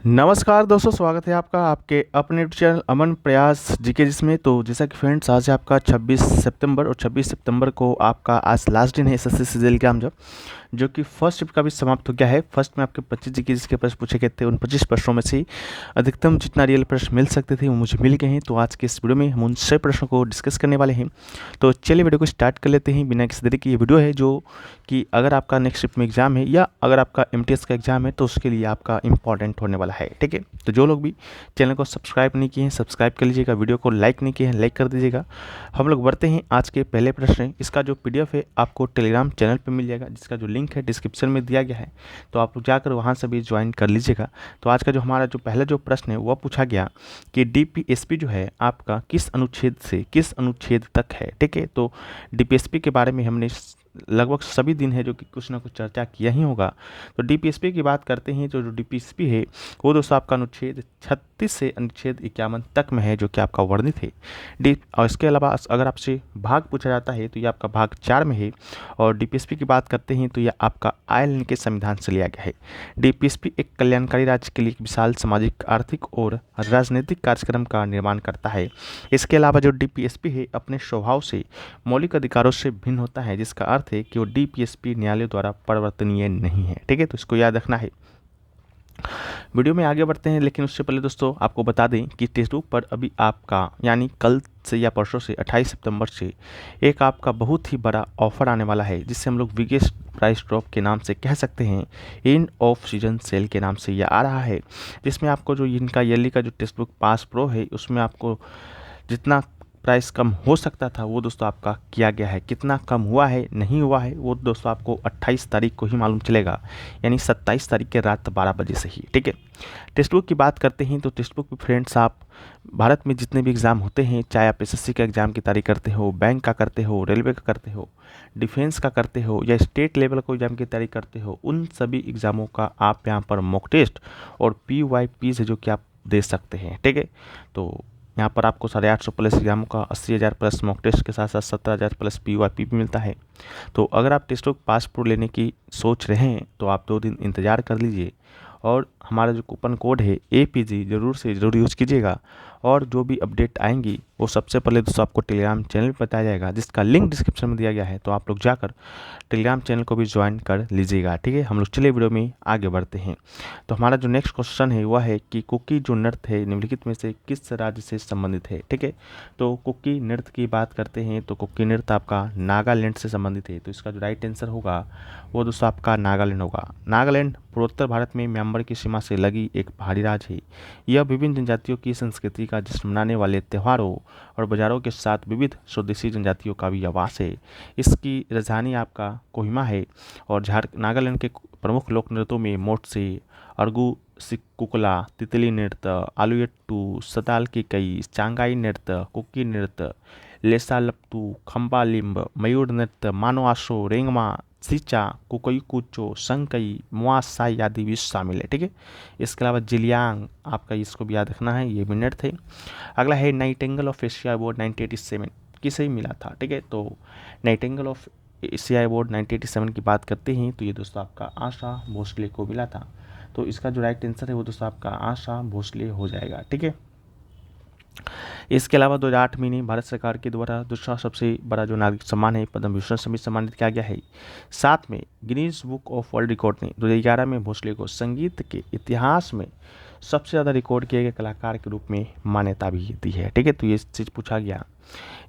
नमस्कार दोस्तों, स्वागत है आपका आपके अपने यूट्यूब चैनल अमन प्रयास जीके जिसमें। तो जैसा कि फ्रेंड्स, आज है आपका 26 सितंबर और 26 सितंबर को आपका आज लास्ट दिन है एसएससी सीजीएल का एग्जाम जो कि फर्स्ट शिफ्ट का भी समाप्त हो गया है। फर्स्ट में आपके 25 जीके जिसके प्रश्न पूछे गए थे, उन 25 प्रश्नों में से अधिकतम जितना रियल प्रश्न मिल सकते थे वो मुझे मिल गए हैं। तो आज के इस वीडियो में हम उन सभी प्रश्नों को डिस्कस करने वाले हैं। तो चलिए वीडियो को स्टार्ट कर लेते हैं बिना किसी देरी के। ये वीडियो है जो कि अगर आपका नेक्स्ट शिफ्ट में एग्जाम है या अगर आपका एमटीएस का एग्जाम है तो उसके लिए आपका इंपॉर्टेंट होने वाला है। ठीक है, तो जो लोग भी चैनल को सब्सक्राइब नहीं किए हैं सब्सक्राइब कर लीजिएगा, वीडियो को लाइक नहीं किए हैं लाइक कर दीजिएगा। हम लोग बढ़ते हैं आज के पहले प्रश्न। इसका जो पीडीएफ है आपको टेलीग्राम चैनल पर मिल जाएगा, जिसका जो लिंक है डिस्क्रिप्शन में दिया गया है, तो आप जाकर वहाँ से भी ज्वाइन कर लीजिएगा। तो आज का जो हमारा जो पहला जो प्रश्न है वह पूछा गया कि डीपीएसपी जो है आपका किस अनुच्छेद से किस अनुच्छेद तक है। ठीक है, तो डीपीएसपी के बारे में हमने लगभग सभी दिन है जो कि कुछ ना कुछ चर्चा किया ही होगा। तो डीपीएसपी की बात करते हैं तो जो डीपीएसपी है वो दोस्तों आपका अनुच्छेद 36 से अनुच्छेद 51 तक में है, जो कि आपका वर्णित है। और इसके अलावा अगर आपसे भाग पूछा जाता है तो ये आपका भाग 4 में है। और डीपीएसपी की बात करते हैं तो यह आपका आयरलैंड के संविधान से लिया गया है। डीपीएसपी एक कल्याणकारी राज्य के लिए एक विशाल सामाजिक, आर्थिक और राजनीतिक कार्यक्रम का निर्माण करता है। इसके अलावा जो डीपीएसपी है अपने स्वभाव से मौलिक अधिकारों से भिन्न होता है, जिसका अर्थ है कि वो डीपीएसपी न्यायालय द्वारा परिवर्तनीय नहीं है। ठीक है, तो इसको याद रखना है। वीडियो में आगे बढ़ते हैं, लेकिन उससे पहले दोस्तों आपको बता दें कि टेक्स्ट बुक पर अभी आपका यानी कल से या परसों से 28 सितंबर से एक आपका बहुत ही बड़ा ऑफर आने वाला है, जिससे हम लोग बिगेस्ट प्राइस ड्रॉप के नाम से कह सकते हैं, एंड ऑफ सीजन सेल के नाम से यह आ रहा है। जिसमें आपको जो इनका ईयरली का जो टेक्स्ट बुक पास प्रो है उसमें आपको जितना प्राइस कम हो सकता था वो दोस्तों आपका किया गया है। कितना कम हुआ है नहीं हुआ है वो दोस्तों आपको 28 तारीख को ही मालूम चलेगा, यानी 27 तारीख के रात 12 बजे से ही। ठीक है, टेक्स्ट बुक की बात करते हैं तो टेक्स्ट बुक में फ्रेंड्स आप भारत में जितने भी एग्ज़ाम होते हैं, चाहे आप एसएससी का एग्ज़ाम की तैयारी करते हो, बैंक का करते हो, रेलवे का करते हो, डिफेंस का करते हो या स्टेट लेवल को एग्ज़ाम की तैयारी करते हो, उन सभी एग्ज़ामों का आप यहाँ पर मॉक टेस्ट और PYP है जो कि आप दे सकते हैं। ठीक है, तो यहाँ पर आपको 850 प्लस एग्जामों का 80,000 प्लस मॉक टेस्ट के साथ साथ 17,000 प्लस PYP भी मिलता है। तो अगर आप टेस्ट बुक पास प्रो लेने की सोच रहे हैं तो आप 2 दिन इंतज़ार कर लीजिए, और हमारा जो कूपन कोड है APG ज़रूर से ज़रूर यूज़ कीजिएगा। और जो भी अपडेट आएंगी वो सबसे पहले दोस्तों आपको टेलीग्राम चैनल पर बताया जाएगा, जिसका लिंक डिस्क्रिप्शन में दिया गया है। तो आप लोग जाकर टेलीग्राम चैनल को भी ज्वाइन कर लीजिएगा। ठीक है, हम लोग चलिए वीडियो में आगे बढ़ते हैं। तो हमारा जो नेक्स्ट क्वेश्चन है वह है कि कुकी जो नृत्य है निम्नलिखित में से किस राज्य से संबंधित है। ठीक है, तो कुकी नृत्य की बात करते हैं तो कुकी नृत्य आपका नागालैंड से संबंधित है। तो इसका जो राइट आंसर होगा वो दोस्तों आपका नागालैंड होगा। नागालैंड पूर्वोत्तर भारत में म्यांमार की सीमा से लगी एक पहाड़ी राज्य है। यह विभिन्न जनजातियों की संस्कृति का जश्न मनाने वाले त्योहारों और बाज़ारों के साथ विविध स्वदेशी जनजातियों का भी आवास है। इसकी राजधानी आपका कोहिमा है। और नागालैंड के प्रमुख लोक नृत्यों में मोटसे, अर्गू सिकुकला, तितली नृत्य, आलुयट्टू, सताल की कई, चांगाई नृत्य, कुकी नृत्य, लेसालप्तू, खम्बालिम्ब, मयूर नृत्य, मानोआशो, रेंगमा, सीचा, कुकई कुचो, संकई, मुआसाई आदि भी शामिल है। ठीक है, इसके अलावा जिलियांग आपका इसको भी याद रखना है, ये भी नृत्य है। अगला है नाइटिंगेल ऑफ एशिया अवार्ड 1987 किसे मिला था। ठीक है, तो नाइटिंगेल ऑफ एशिया अवार्ड 1987 की बात करते हैं तो ये दोस्तों आपका आशा भोसले को मिला था। तो इसका जो राइट आंसर है वो दोस्तों आपका आशा भोसले हो जाएगा। ठीक है, इसके अलावा 2008 में भारत सरकार के द्वारा दूसरा सबसे बड़ा जो नागरिक सम्मान है पद्म भूषण से भी सम्मानित किया गया है। साथ में Guinness book of world record ने 2011 में भोसले को संगीत के इतिहास में सबसे ज़्यादा रिकॉर्ड किए गए कलाकार के रूप में मान्यता भी दी है। ठीक है, तो ये चीज़ पूछा गया।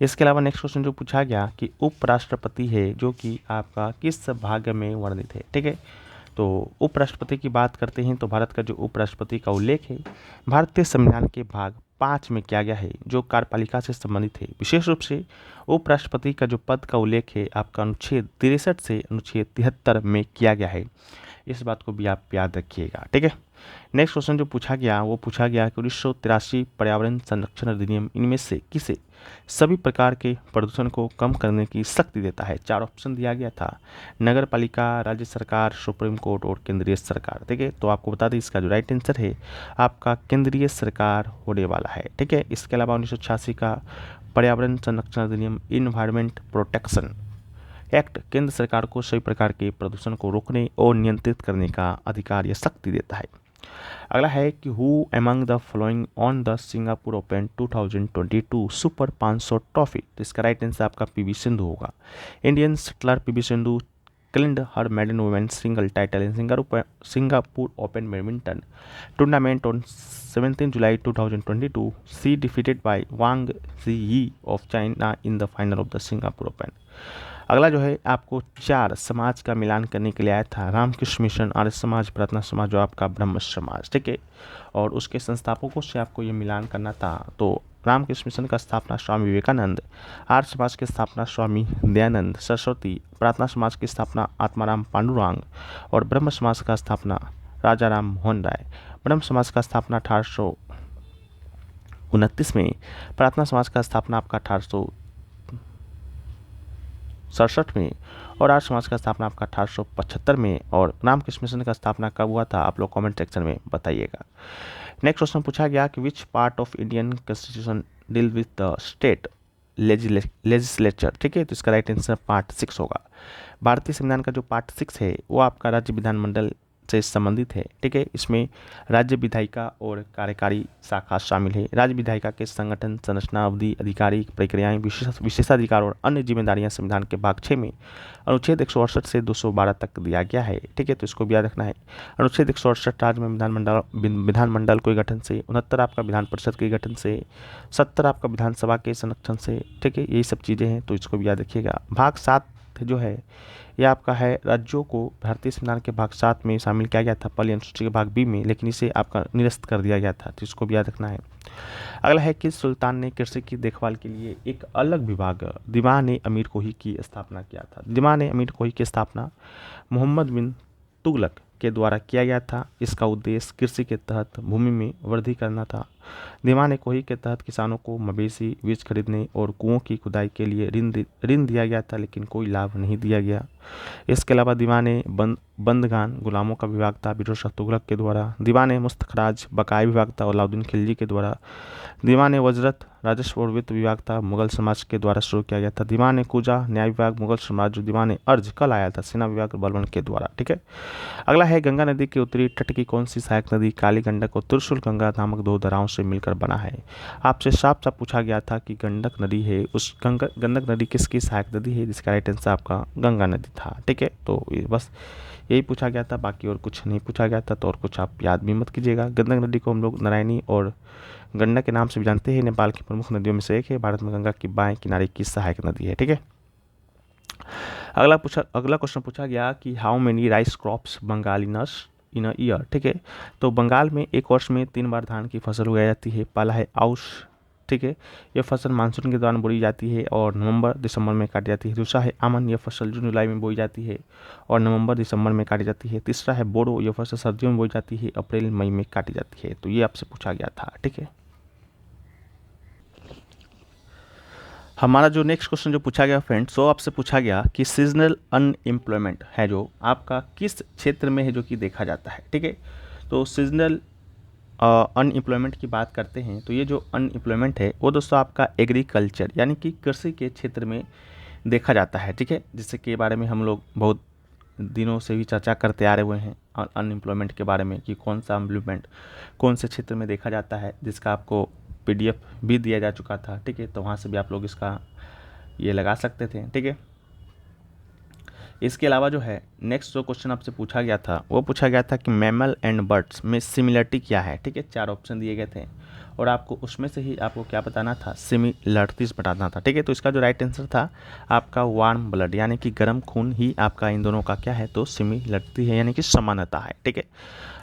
इसके अलावा नेक्स्ट क्वेश्चन जो पूछा गया कि उपराष्ट्रपति है जो कि आपका किस भाग में वर्णित है। ठीक है, तो उपराष्ट्रपति की बात करते हैं तो भारत का जो उपराष्ट्रपति का उल्लेख है भारतीय संविधान के भाग 5 में किया गया है, जो कार्यपालिका से संबंधित है। विशेष रूप से उपराष्ट्रपति का जो पद का उल्लेख है आपका अनुच्छेद 63 से अनुच्छेद 73 में किया गया है। इस बात को भी आप याद रखिएगा। ठीक है, नेक्स्ट क्वेश्चन जो पूछा गया वो पूछा गया कि 1983 पर्यावरण संरक्षण अधिनियम इनमें से किसे सभी प्रकार के प्रदूषण को कम करने की शक्ति देता है। 4 ऑप्शन दिया गया था, नगर पालिका, राज्य सरकार, सुप्रीम कोर्ट और केंद्रीय सरकार। ठीक है, तो आपको बता दें इसका जो राइट आंसर है आपका केंद्रीय सरकार होने वाला है। ठीक है, इसके अलावा 1986 का पर्यावरण संरक्षण अधिनियम इन्वायरमेंट प्रोटेक्शन एक्ट केंद्र सरकार को सभी प्रकार के प्रदूषण को रोकने और नियंत्रित करने का अधिकार या शक्ति देता है। अगला है कि who among the following on the Singapore Open 2022 super 500 trophy. तो इसका राइट आंसर आपका पीवी सिंधु होगा। Indian shuttler PV Sindhu claimed her maiden women's single title in Singapore Open badminton tournament on 17 July 2022. She defeated by Wang Ziyi of China in the final of the Singapore Open. अगला जो है आपको 4 समाज का मिलान करने के लिए आया था। रामकृष्ण मिशन, आर्य समाज, प्रार्थना समाज और आपका ब्रह्म समाज, ठीक है। और उसके संस्थापकों से आपको ये मिलान करना था। तो रामकृष्ण मिशन का स्थापना स्वामी विवेकानंद, आर्य समाज की स्थापना स्वामी दयानंद सरस्वती, प्रार्थना समाज की स्थापना आत्माराम पांडुरंग और ब्रह्म समाज का स्थापना राजा राम मोहन राय। ब्रह्म समाज का स्थापना 1829 में, प्रार्थना समाज का स्थापना आपका 1867 में और आर्य समाज का स्थापना आपका 1875 में। और रामकृष्ण मिशन का स्थापना कब हुआ था आप लोग कमेंट सेक्शन में बताइएगा। नेक्स्ट क्वेश्चन पूछा गया कि which part of Indian constitution deal with the state legislature, ठीक है। तो इसका राइट आंसर पार्ट 6 होगा। भारतीय संविधान का जो पार्ट 6 है वो आपका राज्य विधानमंडल से संबंधित है, ठीक है। इसमें राज्य विधायिका और कार्यकारी शाखा शामिल है। राज्य विधायिका के संगठन, संरचना, अवधि, अधिकारी, प्रक्रियाएं, विशेषाधिकार और अन्य जिम्मेदारियां संविधान के भाग 6 में अनुच्छेद 168 से 212 तक दिया गया है, ठीक है। तो इसको भी याद रखना है। अनुच्छेद 168 राज्य में विधानमंडल के गठन से, 69 आपका विधान परिषद के गठन से, 70 आपका विधानसभा के संरक्षण से, ठीक है। यही सब चीज़ें हैं, तो इसको भी याद रखिएगा। भाग 7 जो है ये आपका है राज्यों को भारतीय संविधान के भाग 7 में शामिल किया गया था पहली अनुसूची के भाग बी में, लेकिन इसे आपका निरस्त कर दिया गया था, तो इसको भी याद रखना है। अगला है कि सुल्तान ने कृषि की देखभाल के लिए एक अलग विभाग दीवान ए अमीर कोही की स्थापना किया था। दीवान ए अमीर कोही की स्थापना मोहम्मद बिन तुगलक के द्वारा किया गया था। इसका उद्देश्य कृषि के तहत भूमि में वृद्धि करना था। दीवान ए कोही के तहत किसानों को मवेशी, बीज खरीदने और कुओं की खुदाई के लिए ऋण दिया गया था, लेकिन कोई लाभ नहीं दिया गया। इसके अलावा दीवान ए बंदगान गुलामों का विभाग था फिरोज शाह तुगलक के द्वारा। दीवान ए मुस्तखराज बकाया विभाग था अलाउद्दीन खिलजी के द्वारा। दीवान ए वजरत राजस्व और वित्त विभाग था मुगल समाज के द्वारा शुरू किया गया था। दीवान ए कुजा न्याय विभाग मुगल साम्राज्य। दीवान ए अर्ज कल आया था सेना विभाग बलबन के द्वारा, ठीक है। अगला है गंगा नदी के उत्तरी तट की कौन सी सहायक नदी काली गंडक और त्रिशूल गंगा नामक 2 धाराओं से मिलकर बना है। आपसे साफ साफ पूछा गया था कि गंडक नदी है, उस गंडक नदी किसकी सहायक नदी है, जिसका राइट आंसर आपका गंगा नदी था, ठीक है। तो बस यही पूछा गया था, बाकी और कुछ नहीं पूछा गया था, तो और कुछ आप याद भी मत कीजिएगा। गंडक नदी को हम लोग नारायणी और गंडक के नाम से भी जानते हैं। नेपाल की प्रमुख नदियों में से एक है। भारत में गंगा की बाएं किनारे की सहायक नदी है, ठीक है। अगला क्वेश्चन पूछा गया कि हाउ मेनी राइस क्रॉप्स बंगालिनस इन अ ईयर, ठीक है। तो बंगाल में एक वर्ष में 3 बार धान की फसल उगाई जाती है। पहला है आउश, ठीक है। यह फसल मानसून के दौरान बोई जाती है और नवंबर दिसंबर में काटी जाती है। दूसरा है आमन, यह फसल जून जुलाई में बोई जाती है और नवंबर दिसंबर में काटी जाती है। तीसरा है बोड़ो, यह फसल सर्दियों में बोई जाती है, अप्रैल मई में काटी जाती है। तो ये आपसे पूछा गया था, ठीक है। हमारा जो नेक्स्ट क्वेश्चन जो पूछा गया फ्रेंड्स, वो आपसे पूछा गया कि सीजनल अनएम्प्लॉयमेंट है जो आपका किस क्षेत्र में है जो कि देखा जाता है, ठीक है। तो सीजनल अनएम्प्लॉयमेंट की बात करते हैं तो ये जो अनएम्प्लॉयमेंट है वो दोस्तों आपका एग्रीकल्चर यानी कि कृषि के क्षेत्र में देखा जाता है, ठीक है। जिससे के बारे में हम लोग बहुत दिनों से भी चर्चा करते आ रहे हुए हैं अनएम्प्लॉयमेंट के बारे में कि कौन सा एम्प्लॉयमेंट कौन से क्षेत्र में देखा जाता है, जिसका आपको PDF भी दिया जा चुका था, ठीक है। तो वहाँ से भी आप लोग इसका ये लगा सकते थे, ठीक है। इसके अलावा जो है नेक्स्ट जो क्वेश्चन आपसे पूछा गया था वो पूछा गया था कि मैमल एंड बर्ड्स में सिमिलरिटी क्या है, ठीक है। 4 ऑप्शन दिए गए थे और आपको उसमें से ही आपको क्या बताना था, सिमिलरिटीज बताना था, ठीक है। तो इसका जो राइट आंसर था आपका वार्म ब्लड यानी कि गर्म खून ही आपका इन दोनों का क्या है, तो सिमिलरिटी है यानी कि समानता है, ठीक है।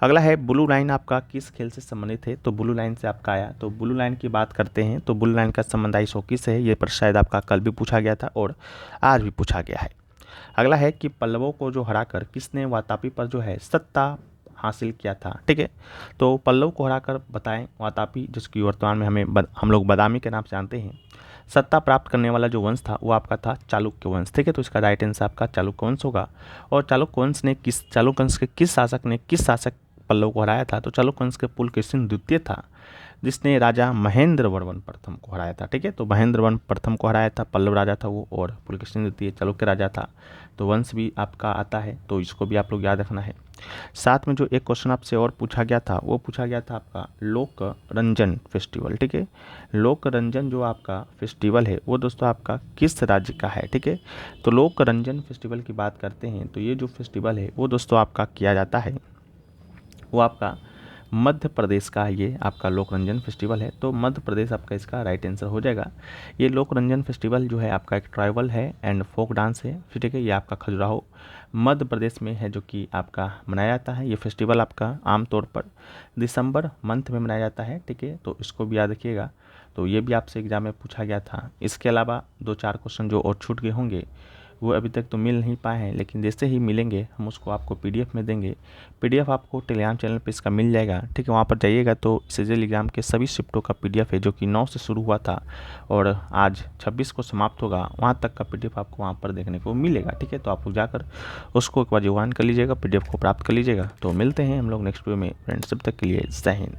अगला है ब्लू लाइन आपका किस खेल से संबंधित है, तो ब्लू लाइन से आपका आया। तो ब्लू लाइन की बात करते हैं तो ब्लू लाइन का संबंध आइस हॉकी से है। ये पर शायद आपका कल भी पूछा गया था और आज भी पूछा गया है। अगला है कि पल्लवों को जो हराकर किसने वातापी पर जो है सत्ता हासिल किया था, ठीक है। तो पल्लव को हराकर बताएं वातापी, जिसकी वर्तमान में हम लोग बादामी के नाम से जानते हैं, सत्ता प्राप्त करने वाला जो वंश था वो आपका था चालुक्य वंश, ठीक है। तो इसका राइट आंसर आपका चालुक्य वंश होगा। और चालुक्य वंश के किस शासक पल्लव को हराया था, तो चालुक्य वंश के पुलकेशिन द्वितीय था जिसने राजा महेंद्र वर्मन प्रथम को हराया था, ठीक है। तो महेंद्र वर्मन प्रथम को हराया था, पल्लव राजा था वो, और पुलकेशिन द्वितीय चालुक्य राजा था, तो वंश भी आपका आता है, तो इसको भी आप लोग याद रखना है। साथ में जो एक क्वेश्चन आपसे और पूछा गया था वो पूछा गया था आपका लोक रंजन फेस्टिवल, ठीक है। लोक रंजन जो आपका फेस्टिवल है वो दोस्तों आपका किस राज्य का है, ठीक है। तो लोक रंजन फेस्टिवल की बात करते हैं तो ये जो फेस्टिवल है वो दोस्तों आपका किया जाता है वो आपका मध्य प्रदेश का ये आपका लोक रंजन फेस्टिवल है। तो मध्य प्रदेश आपका इसका राइट आंसर हो जाएगा। ये लोक रंजन फेस्टिवल जो है आपका एक ट्राइबल है एंड फोक डांस है, ठीक है। ये आपका खजुराहो मध्य प्रदेश में है जो कि आपका मनाया जाता है। ये फेस्टिवल आपका आमतौर पर दिसंबर मंथ में मनाया जाता है, ठीक है। तो इसको भी याद रखिएगा। तो ये भी आपसे एग्जाम में पूछा गया था। इसके अलावा 2-4 क्वेश्चन जो और छूट गए होंगे वो अभी तक तो मिल नहीं पाए हैं, लेकिन जैसे ही मिलेंगे हम उसको आपको पीडीएफ में देंगे। पीडीएफ आपको टेलीग्राम चैनल पे इसका मिल जाएगा, ठीक है। वहाँ पर जाइएगा तो सीजीएल एग्जाम के सभी शिफ्टों का पीडीएफ है जो कि 9 से शुरू हुआ था और आज 26 को समाप्त होगा, वहाँ तक का पीडीएफ आपको वहाँ पर देखने को मिलेगा, ठीक है। तो आप लोग जाकर उसको एक बार रिवाइंड कर लीजिएगा, पीडीएफ को प्राप्त कर लीजिएगा। तो मिलते हैं हम लोग नेक्स्ट वीडियो में फ्रेंड्स, तब तक के लिए जय हिंद।